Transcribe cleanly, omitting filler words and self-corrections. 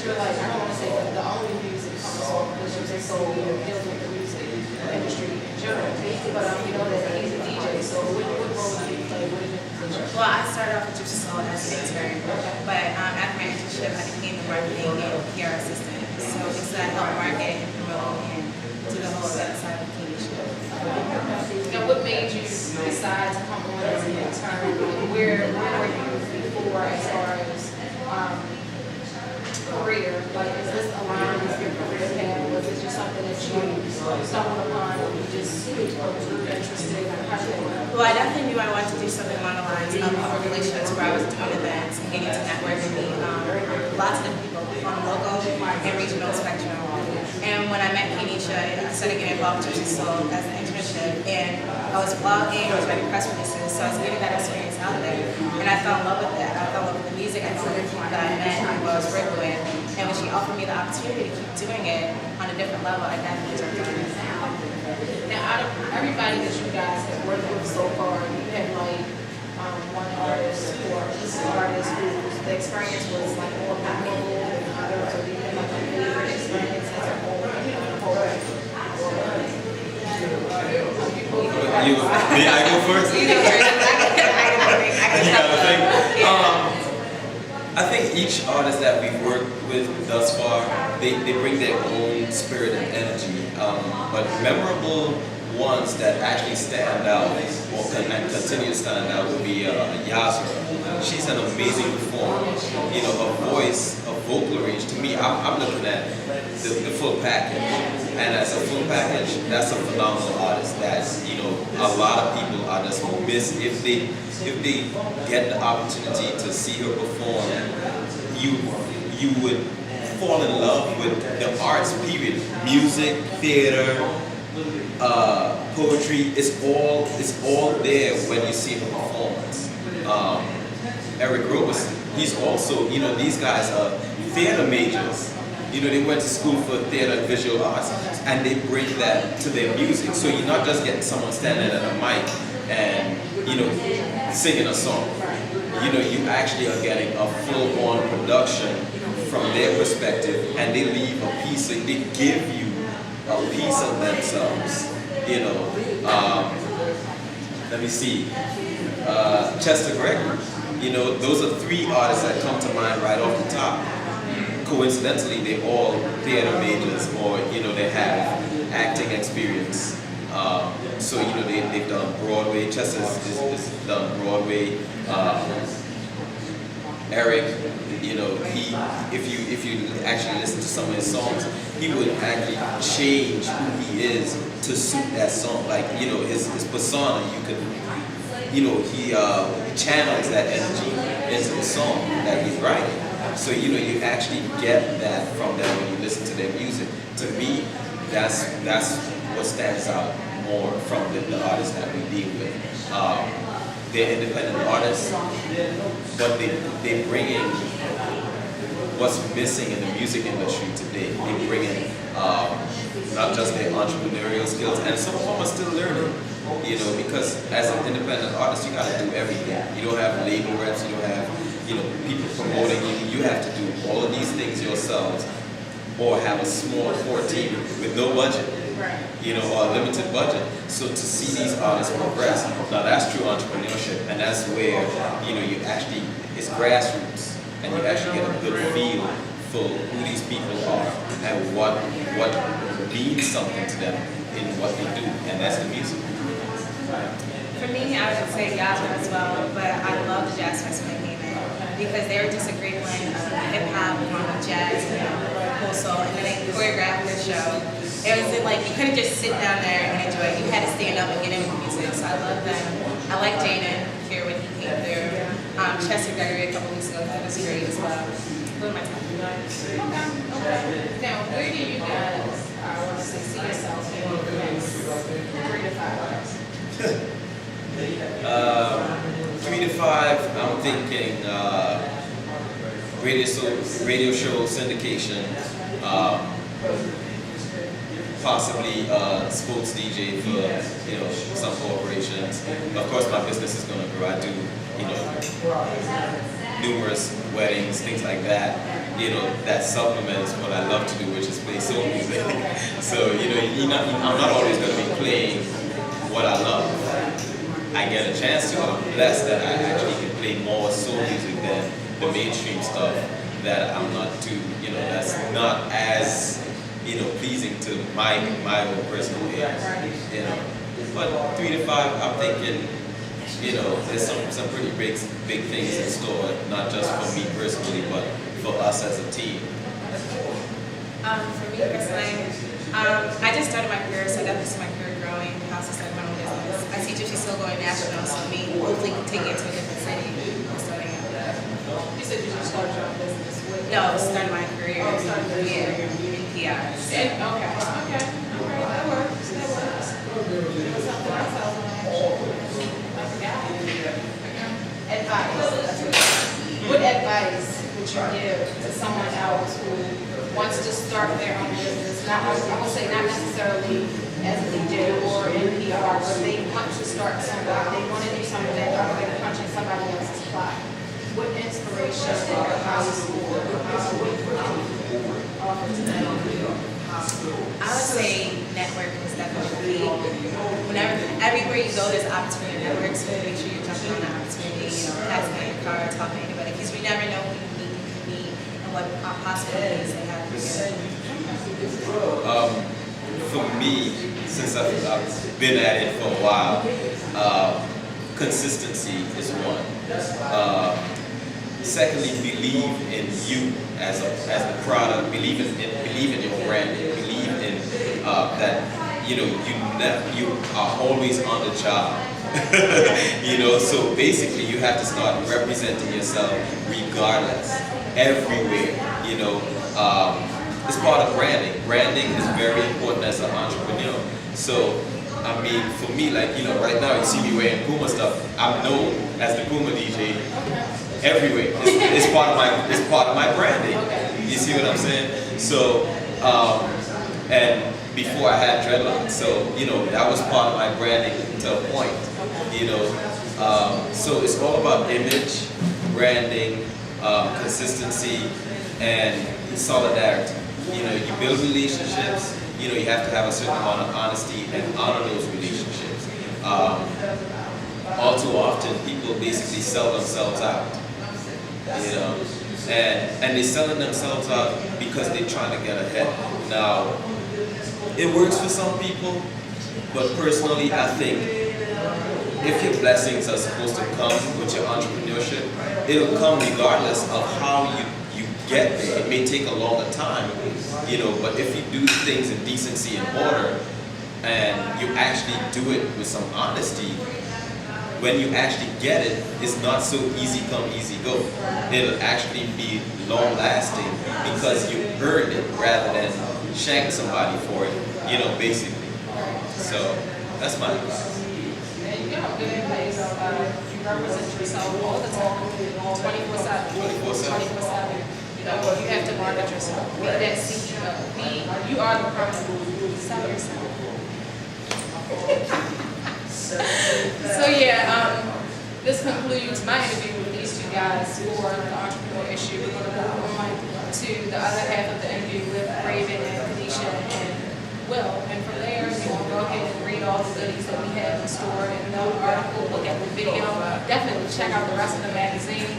you're like, I don't want to say the only music connoisseur, because you're just so deals with the music industry in general. But you know that he's a DJ, so what role do you play? What is your position? Well, I started off with Gypsy as an intern, but after my internship, I became the marketing and PR assistant. So it's that help market and promote and do the whole event side of the show. And what made you decide to come on as an intern? Where were you before as far as career? Like, is this aligned with your career path? Was it just something that you stumbled upon and you just grew interested in? How did it work? Well, I definitely knew I wanted to do something along the lines of public relations, where I was doing events and getting to network and meet lots of different people on the local and regional spectrum. And when I met Kenisha, I started getting involved with Gypsy Soul as an internship, and I was blogging, I was writing press releases, so I was getting that experience out there. And I fell in love with that. I fell in love with the music, I fell in love with people that I met and who I was working with. And when she offered me the opportunity to keep doing it on a different level, I definitely jumped on it. Now, out of everybody that you guys have worked with so far, you had like one artist or this artist whose the experience was like more memorable than others, or you had like a favorite experience as a whole, you know, the whole May I go first? You know, I can tell. I think each artist that we've worked with thus far, they bring their own spirit and energy. But memorable ones that actually stand out or continue to stand out would be Yasra. She's an amazing performer. You know, her voice, her vocal range. To me, I'm looking at the full package. And as a full package, that's a phenomenal artist that, you know, a lot of people are just miss if they get the opportunity to see her perform. You would fall in love with the arts, period. Music, theater, poetry, it's all there when you see her performance. Eric Roberson, he's also, you know, these guys are theater majors. You know, they went to school for theater and visual arts, and they bring that to their music. So you're not just getting someone standing at a mic and, you know, singing a song. You know, you actually are getting a full-on production from their perspective, and they leave a piece, they give you a piece of themselves. You know, let me see, Chester Gregory. You know, those are three artists that come to mind right off the top. Coincidentally, they're all theater majors, or, you know, they have acting experience. So, you know, they've done Broadway. Chester has done Broadway. Eric, you know, if you actually listen to some of his songs, he would actually change who he is to suit that song. Like, you know, his persona, you could, you know, he channels that energy into the song that he's writing. So, you know, you actually get that from them when you listen to their music. To me, that's what stands out more from the artists that we deal with. They're independent artists, but they bring in what's missing in the music industry today. They bring in not just their entrepreneurial skills, and some of them are still learning. You know, because as an independent artist, you got to do everything. You don't have label reps, you don't have, you know, people promoting you. You have to do all of these things yourselves, or have a small core team with no budget. You know, or a limited budget. So to see these artists progress, now that's true entrepreneurship, and that's where, you know, you actually, it's grassroots, and you actually get a good feel for who these people are and what means something to them in what they do, and that's the music. For me, I would say Yasra as well, but I love the Jazz Fest when they came in, because they were just a great blend of hip-hop, jazz, and cool soul, and then they choreographed their show. It was like, you couldn't just sit down there and enjoy it. You had to stand up and get in with the music, so I love them. I like Jaden here when he came through. Chester Gregory a couple weeks ago, that was great as well. Who am I talking about? Okay. Now, where do you guys want to see yourselves in the next 3 to 5 hours? 3 to 5, I'm thinking radio show syndication, possibly sports DJ for, you know, some corporations. Of course, my business is going to grow. I do, you know, numerous weddings, things like that. You know, that supplements what I love to do, which is play soul music. So, you know, I'm not always going to be playing what I love. I get a chance to. I'm blessed that I actually can play more soul music than the mainstream stuff that I'm not too, you know, that's not as, you know, pleasing to my own personal ears, you know. But 3 to 5, I'm thinking, you know, there's some pretty big things in store, not just for me personally, but for us as a team. For me personally, I just started my career, so I definitely see my career growing. I also started my own business. I see Gypsy still going national, so me hopefully taking it to a different city and starting out. You said you just started your own business. No, starting my career. Oh, starting your Yeah, career. in PR. Okay. All right, that works. What's something else I forgot? Advice. What advice would you give to someone else who wants to start their own business? Not, I would say not necessarily as a DJ or in PR, but they want to start something. They want to do something other than punching somebody else's clock. What inspiration or advice would you offer to them? I would say networking is definitely key. Everywhere you go, there's opportunity to network, so make sure you're jumping on the opportunity, you know, passing out your card, talking to anybody, because we never know who you meet and what possibilities they have for you. For me, since I've been at it for a while, consistency is one. Secondly, believe in you as the product. Believe in your branding. Believe in that you are always on the job. You know, so basically you have to start representing yourself regardless, everywhere. You know, it's part of branding. Branding is very important as an entrepreneur. So, I mean, for me, like, you know, right now you see me wearing Puma stuff. I'm known as the Puma DJ everywhere. It's part of my branding. You see what I'm saying? So, and before I had dreadlocks, so you know that was part of my branding to a point. You know, so it's all about image, branding, consistency, and solidarity. You know, you build relationships. You know, you have to have a certain amount of honesty and honor those relationships. All too often, people basically sell themselves out. You know, and they're selling themselves out because they're trying to get ahead. Now, it works for some people, but personally, I think if your blessings are supposed to come with your entrepreneurship, it'll come regardless of how you get there. It may take a longer time, you know, but if you do things in decency and order, and you actually do it with some honesty, when you actually get it, it's not so easy come, easy go. It'll actually be long lasting because you earned it rather than shank somebody for it, you know, basically. So that's my advice. There you go. Good advice. You represent yourself all the time, 24/7. 24/7. You know, you have to market yourself. Be that CEO. You are the person. Sell yourself. So yeah, this concludes my interview with these two guys for the entrepreneur issue. We're going to move on to the other half of the interview with Raven and Kanisha and Will. And from there, you will go ahead and read all the goodies that we have in store and the article, look at the video. Definitely check out the rest of the magazine.